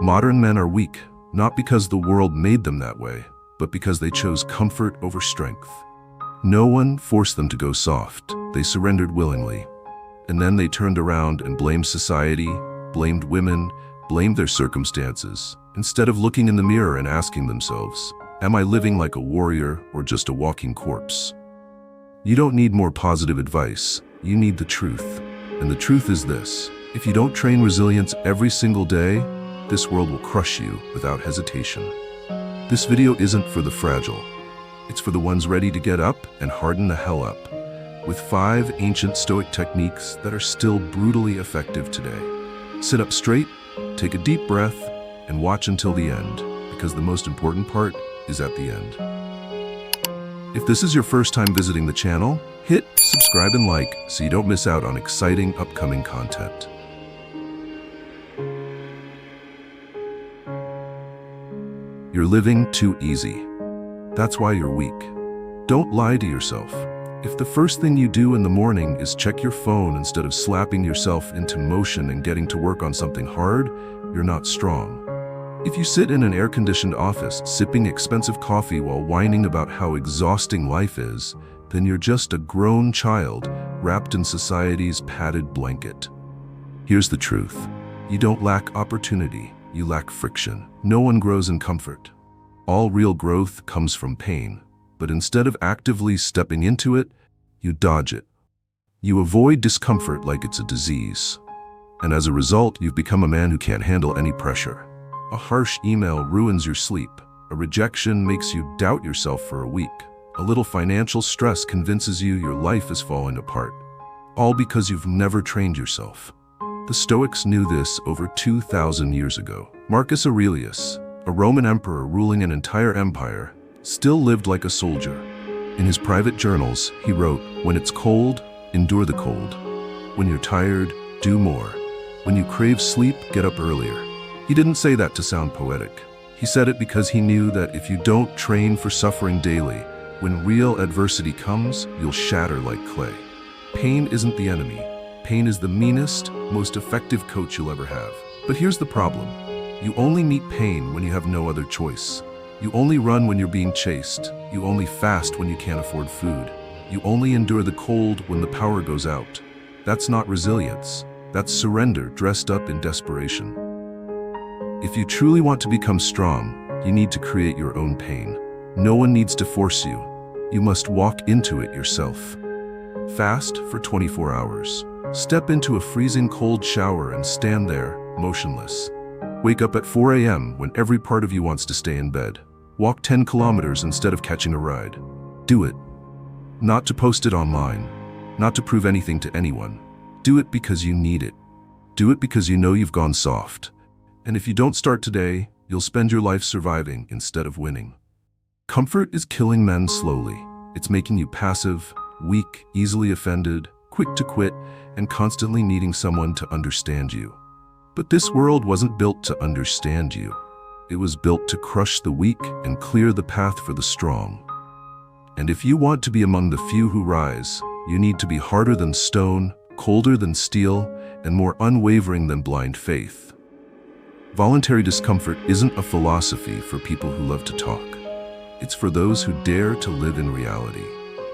Modern men are weak, not because the world made them that way, but because they chose comfort over strength. No one forced them to go soft. They surrendered willingly. And then they turned around and blamed society, blamed women, blamed their circumstances, instead of looking in the mirror and asking themselves, am I living like a warrior or just a walking corpse? You don't need more positive advice. You need the truth. And the truth is this: if you don't train resilience every single day, this world will crush you without hesitation. This video isn't for the fragile. It's for the ones ready to get up and harden the hell up, with 5 ancient Stoic techniques that are still brutally effective today. Sit up straight, take a deep breath, and watch until the end, because the most important part is at the end. If this is your first time visiting the channel, hit subscribe and like so you don't miss out on exciting upcoming content. You're living too easy. That's why you're weak. Don't lie to yourself. If the first thing you do in the morning is check your phone instead of slapping yourself into motion and getting to work on something hard, you're not strong. If you sit in an air-conditioned office sipping expensive coffee while whining about how exhausting life is, then you're just a grown child wrapped in society's padded blanket. Here's the truth. You don't lack opportunity. You lack friction. No one grows in comfort. All real growth comes from pain, but instead of actively stepping into it, you dodge it. You avoid discomfort like it's a disease. And as a result, you've become a man who can't handle any pressure. A harsh email ruins your sleep. A rejection makes you doubt yourself for a week. A little financial stress convinces you your life is falling apart. All because you've never trained yourself. The Stoics knew this over 2,000 years ago. Marcus Aurelius, a Roman emperor ruling an entire empire, still lived like a soldier. In his private journals, he wrote, "When it's cold, endure the cold. When you're tired, do more. When you crave sleep, get up earlier." He didn't say that to sound poetic. He said it because he knew that if you don't train for suffering daily, when real adversity comes, you'll shatter like clay. Pain isn't the enemy. Pain is the meanest, most effective coach you'll ever have. But here's the problem. You only meet pain when you have no other choice. You only run when you're being chased. You only fast when you can't afford food. You only endure the cold when the power goes out. That's not resilience. That's surrender dressed up in desperation. If you truly want to become strong, you need to create your own pain. No one needs to force you. You must walk into it yourself. Fast for 24 hours. Step into a freezing cold shower and stand there, motionless. Wake up at 4 a.m. when every part of you wants to stay in bed. Walk 10 kilometers instead of catching a ride. Do it. Not to post it online. Not to prove anything to anyone. Do it because you need it. Do it because you know you've gone soft. And if you don't start today, you'll spend your life surviving instead of winning. Comfort is killing men slowly. It's making you passive, weak, easily offended, quick to quit, and constantly needing someone to understand you. But this world wasn't built to understand you. It was built to crush the weak and clear the path for the strong. And if you want to be among the few who rise, you need to be harder than stone, colder than steel, and more unwavering than blind faith. Voluntary discomfort isn't a philosophy for people who love to talk. It's for those who dare to live in reality.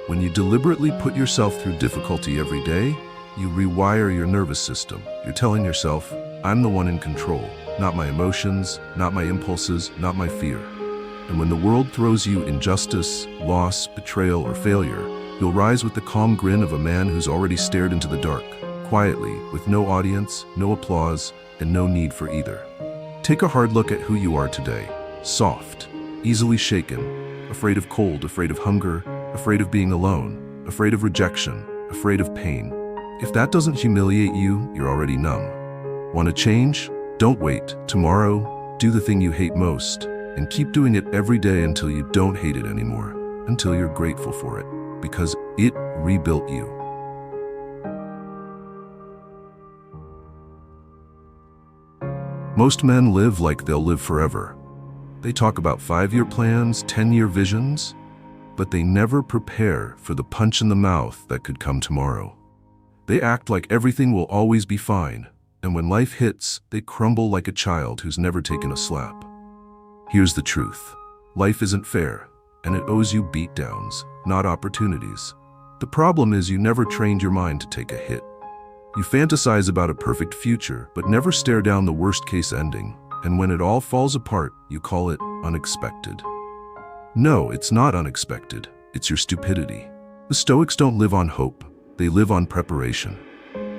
When you deliberately put yourself through difficulty every day, you rewire your nervous system. You're telling yourself, I'm the one in control, not my emotions, not my impulses, not my fear. And when the world throws you injustice, loss, betrayal, or failure, you'll rise with the calm grin of a man who's already stared into the dark, quietly, with no audience, no applause, and no need for either. Take a hard look at who you are today. Soft, easily shaken, afraid of cold, afraid of hunger, afraid of being alone, afraid of rejection, afraid of pain. If that doesn't humiliate you, you're already numb. Want to change? Don't wait. Tomorrow, do the thing you hate most, and keep doing it every day until you don't hate it anymore, until you're grateful for it, because it rebuilt you. Most men live like they'll live forever. They talk about 5-year plans, 10-year visions, but they never prepare for the punch in the mouth that could come tomorrow. They act like everything will always be fine, and when life hits, they crumble like a child who's never taken a slap. Here's the truth. Life isn't fair, and it owes you beatdowns, not opportunities. The problem is you never trained your mind to take a hit. You fantasize about a perfect future, but never stare down the worst-case ending, and when it all falls apart, you call it unexpected. No, it's not unexpected. It's your stupidity. The Stoics don't live on hope. They live on preparation.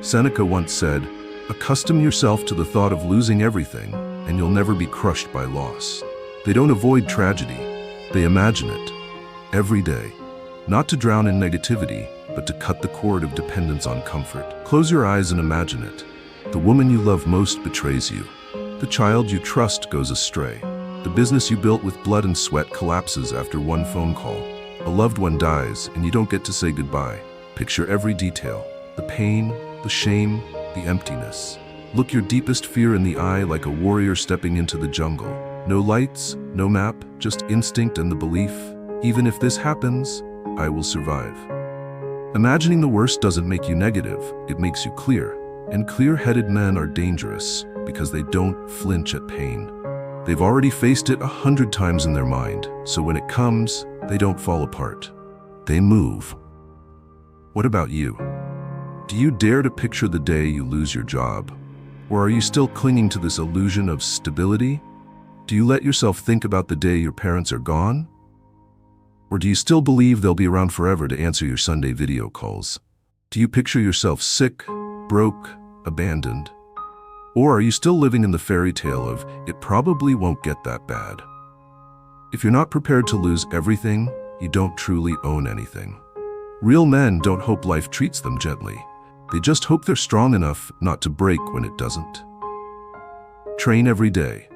Seneca once said, "Accustom yourself to the thought of losing everything, and you'll never be crushed by loss." They don't avoid tragedy. They imagine it. Every day. Not to drown in negativity, but to cut the cord of dependence on comfort. Close your eyes and imagine it. The woman you love most betrays you. The child you trust goes astray. The business you built with blood and sweat collapses after one phone call. A loved one dies, and you don't get to say goodbye. Picture every detail. The pain, the shame, the emptiness. Look your deepest fear in the eye like a warrior stepping into the jungle. No lights, no map, just instinct and the belief, even if this happens, I will survive. Imagining the worst doesn't make you negative, it makes you clear. And clear-headed men are dangerous because they don't flinch at pain. They've already faced it 100 times in their mind, so when it comes, they don't fall apart. They move. What about you? Do you dare to picture the day you lose your job? Or are you still clinging to this illusion of stability? Do you let yourself think about the day your parents are gone? Or do you still believe they'll be around forever to answer your Sunday video calls? Do you picture yourself sick, broke, abandoned? Or are you still living in the fairy tale of, it probably won't get that bad? If you're not prepared to lose everything, you don't truly own anything. Real men don't hope life treats them gently. They just hope they're strong enough not to break when it doesn't. Train every day.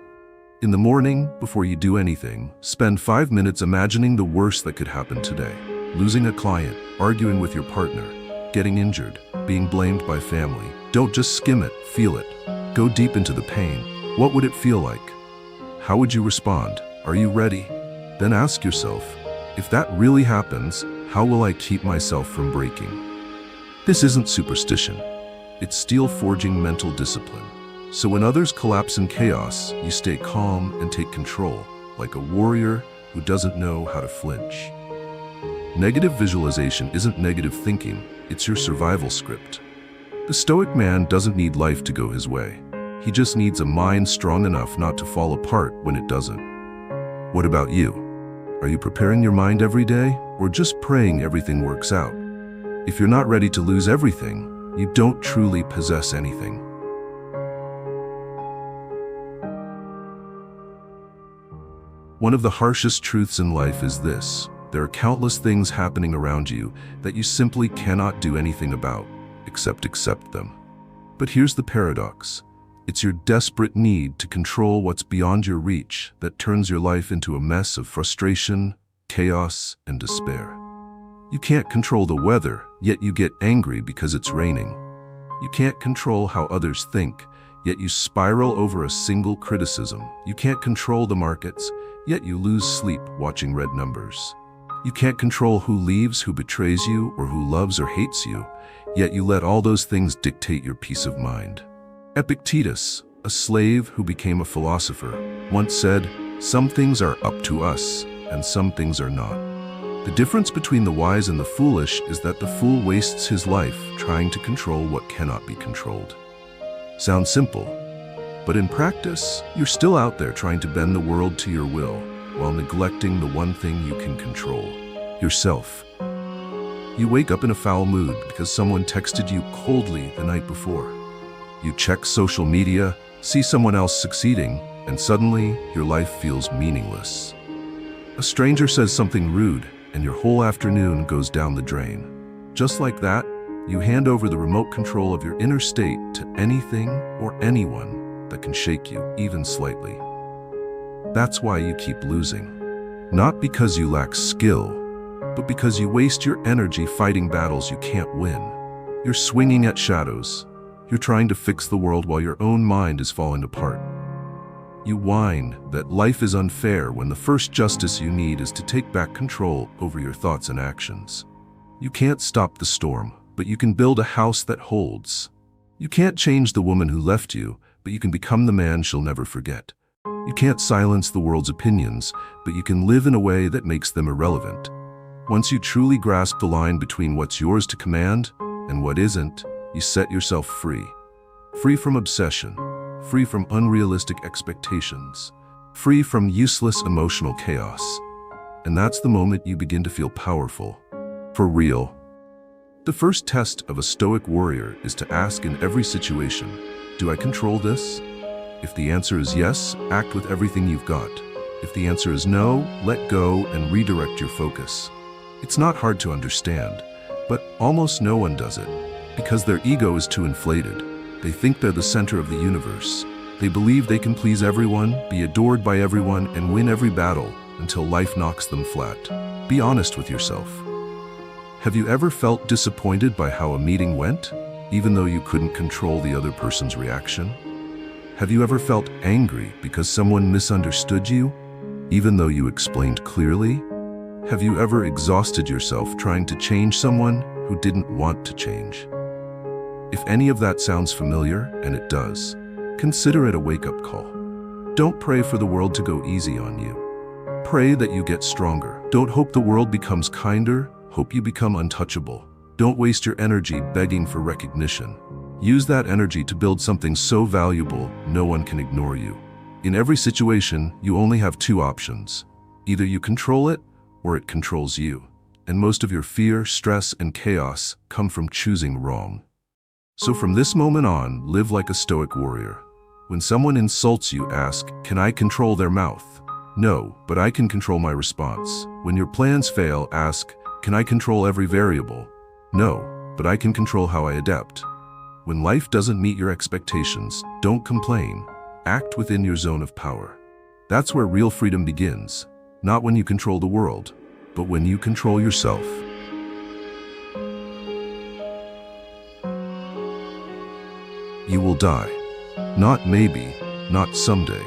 In the morning, before you do anything, spend 5 minutes imagining the worst that could happen today. Losing a client, arguing with your partner, getting injured, being blamed by family. Don't just skim it, feel it. Go deep into the pain. What would it feel like? How would you respond? Are you ready? Then ask yourself, if that really happens, how will I keep myself from breaking? This isn't superstition. It's steel-forging mental discipline. So when others collapse in chaos, you stay calm and take control, like a warrior who doesn't know how to flinch. Negative visualization isn't negative thinking, it's your survival script. The Stoic man doesn't need life to go his way. He just needs a mind strong enough not to fall apart when it doesn't. What about you? Are you preparing your mind every day, or just praying everything works out? If you're not ready to lose everything, you don't truly possess anything. One of the harshest truths in life is this: there are countless things happening around you that you simply cannot do anything about, except accept them. But here's the paradox. It's your desperate need to control what's beyond your reach that turns your life into a mess of frustration, chaos, and despair. You can't control the weather, yet you get angry because it's raining. You can't control how others think, yet you spiral over a single criticism. You can't control the markets, yet you lose sleep watching red numbers. You can't control who leaves, who betrays you, or who loves or hates you, yet you let all those things dictate your peace of mind. Epictetus, a slave who became a philosopher, once said, "Some things are up to us, and some things are not." The difference between the wise and the foolish is that the fool wastes his life trying to control what cannot be controlled. Sounds simple, but in practice, you're still out there trying to bend the world to your will while neglecting the one thing you can control: yourself. You wake up in a foul mood because someone texted you coldly the night before. You check social media, see someone else succeeding, and suddenly your life feels meaningless. A stranger says something rude, and your whole afternoon goes down the drain. Just like that, you hand over the remote control of your inner state to anything or anyone that can shake you, even slightly. That's why you keep losing. Not because you lack skill, but because you waste your energy fighting battles you can't win. You're swinging at shadows. You're trying to fix the world while your own mind is falling apart. You whine that life is unfair when the first justice you need is to take back control over your thoughts and actions. You can't stop the storm, but you can build a house that holds. You can't change the woman who left you, but you can become the man she'll never forget. You can't silence the world's opinions, but you can live in a way that makes them irrelevant. Once you truly grasp the line between what's yours to command and what isn't, you set yourself free. Free from obsession, free from unrealistic expectations, free from useless emotional chaos. And that's the moment you begin to feel powerful. For real. The first test of a Stoic warrior is to ask in every situation, do I control this? If the answer is yes, act with everything you've got. If the answer is no, let go and redirect your focus. It's not hard to understand, but almost no one does it, because their ego is too inflated. They think they're the center of the universe. They believe they can please everyone, be adored by everyone, and win every battle until life knocks them flat. Be honest with yourself. Have you ever felt disappointed by how a meeting went, even though you couldn't control the other person's reaction? Have you ever felt angry because someone misunderstood you, even though you explained clearly? Have you ever exhausted yourself trying to change someone who didn't want to change? If any of that sounds familiar, and it does, consider it a wake-up call. Don't pray for the world to go easy on you. Pray that you get stronger. Don't hope the world becomes kinder, hope you become untouchable. Don't waste your energy begging for recognition. Use that energy to build something so valuable no one can ignore you. In every situation, you only have two options. Either you control it, or it controls you. And most of your fear, stress, and chaos come from choosing wrong. So from this moment on, live like a Stoic warrior. When someone insults you, ask, can I control their mouth? No, but I can control my response. When your plans fail, ask, can I control every variable? No, but I can control how I adapt. When life doesn't meet your expectations, don't complain. Act within your zone of power. That's where real freedom begins. Not when you control the world, but when you control yourself. You will die. Not maybe, not someday,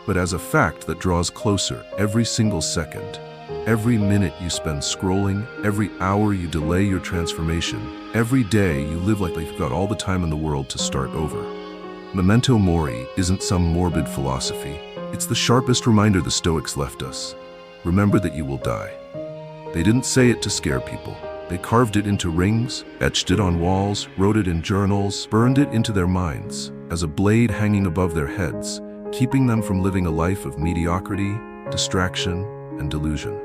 but as a fact that draws closer every single second. Every minute you spend scrolling, every hour you delay your transformation, every day you live like you've got all the time in the world to start over. Memento Mori isn't some morbid philosophy. It's the sharpest reminder the Stoics left us. Remember that you will die. They didn't say it to scare people. They carved it into rings, etched it on walls, wrote it in journals, burned it into their minds as a blade hanging above their heads, keeping them from living a life of mediocrity, distraction, and delusion.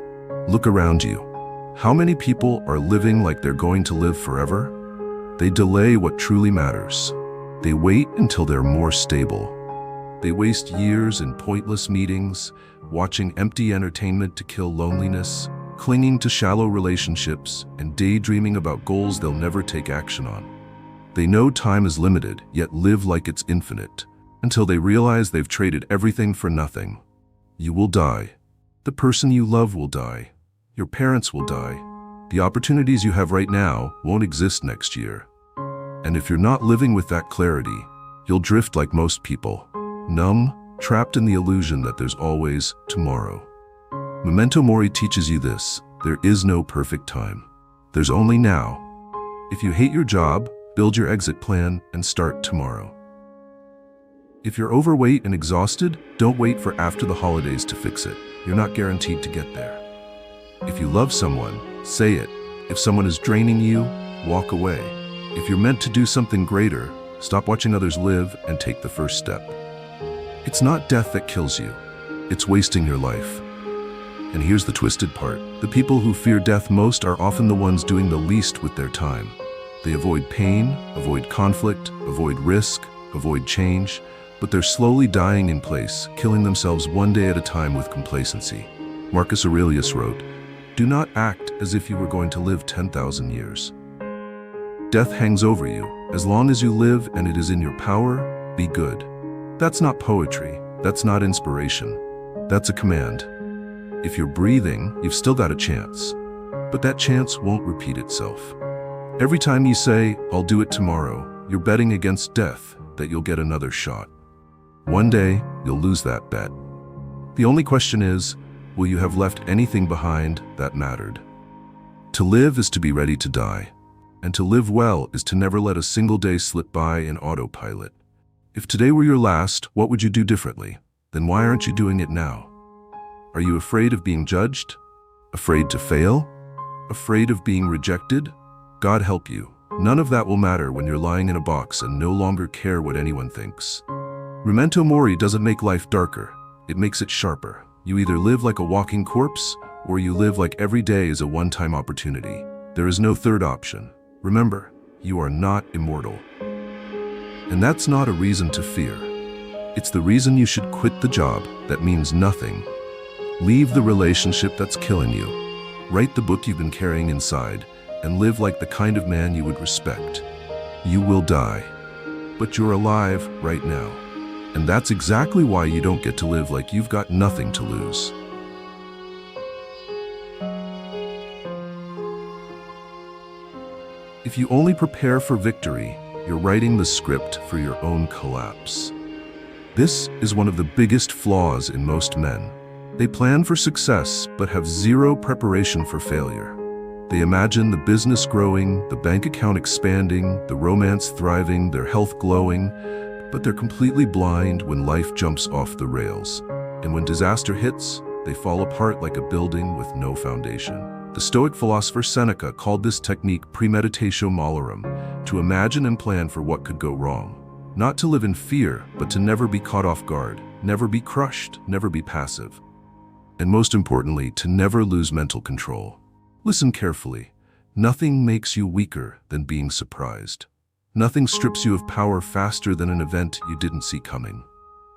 Look around you. How many people are living like they're going to live forever? They delay what truly matters. They wait until they're more stable. They waste years in pointless meetings, watching empty entertainment to kill loneliness, clinging to shallow relationships, and daydreaming about goals they'll never take action on. They know time is limited, yet live like it's infinite, until they realize they've traded everything for nothing. You will die. The person you love will die. Your parents will die. The opportunities you have right now won't exist next year. And if you're not living with that clarity, you'll drift like most people, numb, trapped in the illusion that there's always tomorrow. Memento Mori teaches you this: there is no perfect time. There's only now. If you hate your job, build your exit plan and start tomorrow. If you're overweight and exhausted, don't wait for after the holidays to fix it. You're not guaranteed to get there. If you love someone, say it. If someone is draining you, walk away. If you're meant to do something greater, stop watching others live and take the first step. It's not death that kills you. It's wasting your life. And here's the twisted part. The people who fear death most are often the ones doing the least with their time. They avoid pain, avoid conflict, avoid risk, avoid change, but they're slowly dying in place, killing themselves one day at a time with complacency. Marcus Aurelius wrote, "Do not act as if you were going to live 10,000 years. Death hangs over you. As long as you live and it is in your power, be good." That's not poetry. That's not inspiration. That's a command. If you're breathing, you've still got a chance. But that chance won't repeat itself. Every time you say, "I'll do it tomorrow," you're betting against death that you'll get another shot. One day, you'll lose that bet. The only question is, will you have left anything behind that mattered? To live is to be ready to die. And to live well is to never let a single day slip by in autopilot. If today were your last, what would you do differently? Then why aren't you doing it now? Are you afraid of being judged? Afraid to fail? Afraid of being rejected? God help you. None of that will matter when you're lying in a box and no longer care what anyone thinks. Memento Mori doesn't make life darker. It makes it sharper. You either live like a walking corpse, or you live like every day is a one-time opportunity. There is no third option. Remember, you are not immortal. And that's not a reason to fear. It's the reason you should quit the job that means nothing. Leave the relationship that's killing you. Write the book you've been carrying inside, and live like the kind of man you would respect. You will die, but you're alive right now. And that's exactly why you don't get to live like you've got nothing to lose. If you only prepare for victory, you're writing the script for your own collapse. This is one of the biggest flaws in most men. They plan for success, but have zero preparation for failure. They imagine the business growing, the bank account expanding, the romance thriving, their health glowing, but they're completely blind when life jumps off the rails. And when disaster hits, they fall apart like a building with no foundation. The Stoic philosopher Seneca called this technique PREMEDITATIO MALORUM, to imagine and plan for what could go wrong. Not to live in fear, but to never be caught off guard, never be crushed, never be passive. And most importantly, to never lose mental control. Listen carefully. Nothing makes you weaker than being surprised. Nothing strips you of power faster than an event you didn't see coming.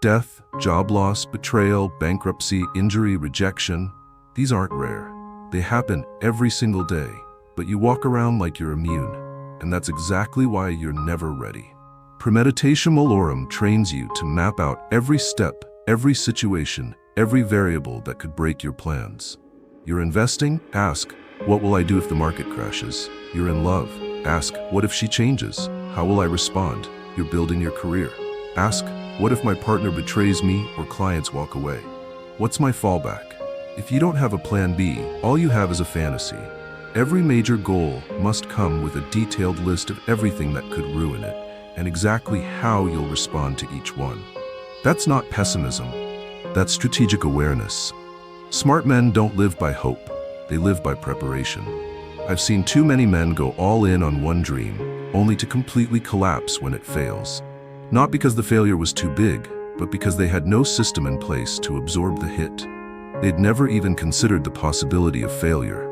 Death, job loss, betrayal, bankruptcy, injury, rejection, these aren't rare. They happen every single day, but you walk around like you're immune, and that's exactly why you're never ready. PREMEDITATIO MALORUM trains you to map out every step, every situation, every variable that could break your plans. You're investing? Ask, what will I do if the market crashes? You're in love? Ask, what if she changes? How will I respond? You're building your career. Ask, what if my partner betrays me or clients walk away? What's my fallback? If you don't have a plan B, all you have is a fantasy. Every major goal must come with a detailed list of everything that could ruin it, and exactly how you'll respond to each one. That's not pessimism. That's strategic awareness. Smart men don't live by hope. They live by preparation. I've seen too many men go all in on one dream, only to completely collapse when it fails. Not because the failure was too big, but because they had no system in place to absorb the hit. They'd never even considered the possibility of failure.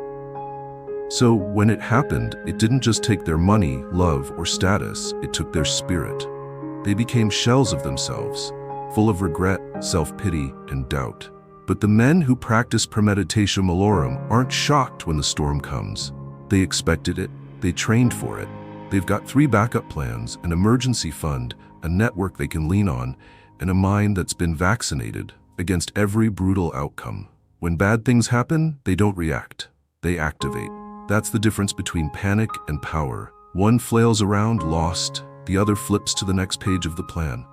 So when it happened, it didn't just take their money, love, or status, it took their spirit. They became shells of themselves, full of regret, self-pity, and doubt. But the men who practice PREMEDITATIO MALORUM aren't shocked when the storm comes. They expected it, they trained for it. They've got 3 backup plans, an emergency fund, a network they can lean on, and a mind that's been vaccinated against every brutal outcome. When bad things happen, they don't react, they activate. That's the difference between panic and power. One flails around, lost, the other flips to the next page of the plan.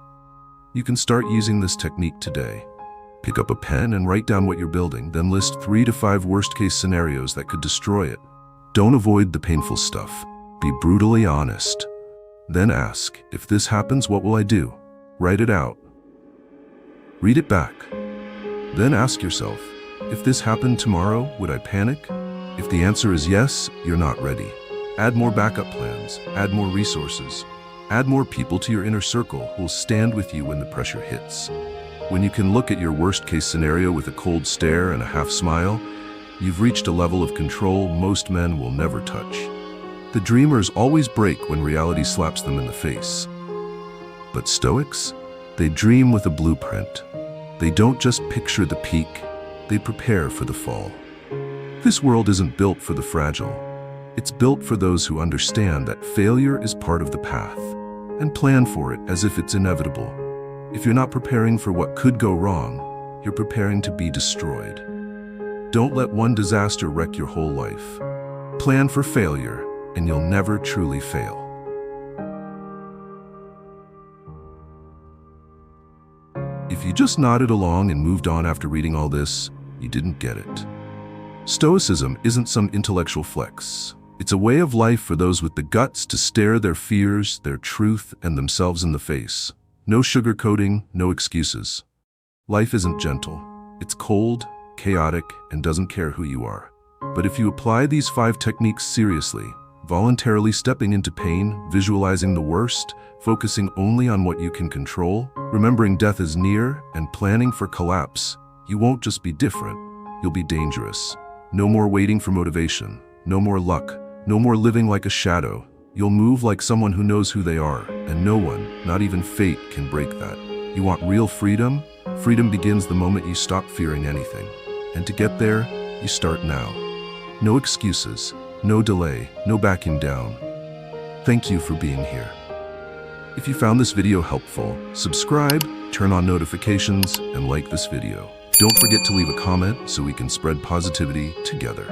You can start using this technique today. Pick up a pen and write down what you're building, then list 3 to 5 worst-case scenarios that could destroy it. Don't avoid the painful stuff. Be brutally honest. Then ask, if this happens, what will I do? Write it out. Read it back. Then ask yourself, if this happened tomorrow, would I panic? If the answer is yes, you're not ready. Add more backup plans, add more resources, add more people to your inner circle who will stand with you when the pressure hits. When you can look at your worst-case scenario with a cold stare and a half smile, you've reached a level of control most men will never touch. The dreamers always break when reality slaps them in the face. But Stoics? They dream with a blueprint. They don't just picture the peak, they prepare for the fall. This world isn't built for the fragile. It's built for those who understand that failure is part of the path, and plan for it as if it's inevitable. If you're not preparing for what could go wrong, you're preparing to be destroyed. Don't let one disaster wreck your whole life. Plan for failure, and you'll never truly fail. If you just nodded along and moved on after reading all this, you didn't get it. Stoicism isn't some intellectual flex. It's a way of life for those with the guts to stare their fears, their truth, and themselves in the face. No sugarcoating, no excuses. Life isn't gentle. It's cold, chaotic, and doesn't care who you are. But if you apply these 5 techniques seriously, voluntarily stepping into pain, visualizing the worst, focusing only on what you can control, remembering death is near, and planning for collapse, you won't just be different, you'll be dangerous. No more waiting for motivation, no more luck, no more living like a shadow. You'll move like someone who knows who they are, and no one, not even fate, can break that. You want real freedom? Freedom begins the moment you stop fearing anything. And to get there, you start now. No excuses, no delay, no backing down. Thank you for being here. If you found this video helpful, subscribe, turn on notifications, and like this video. Don't forget to leave a comment so we can spread positivity together.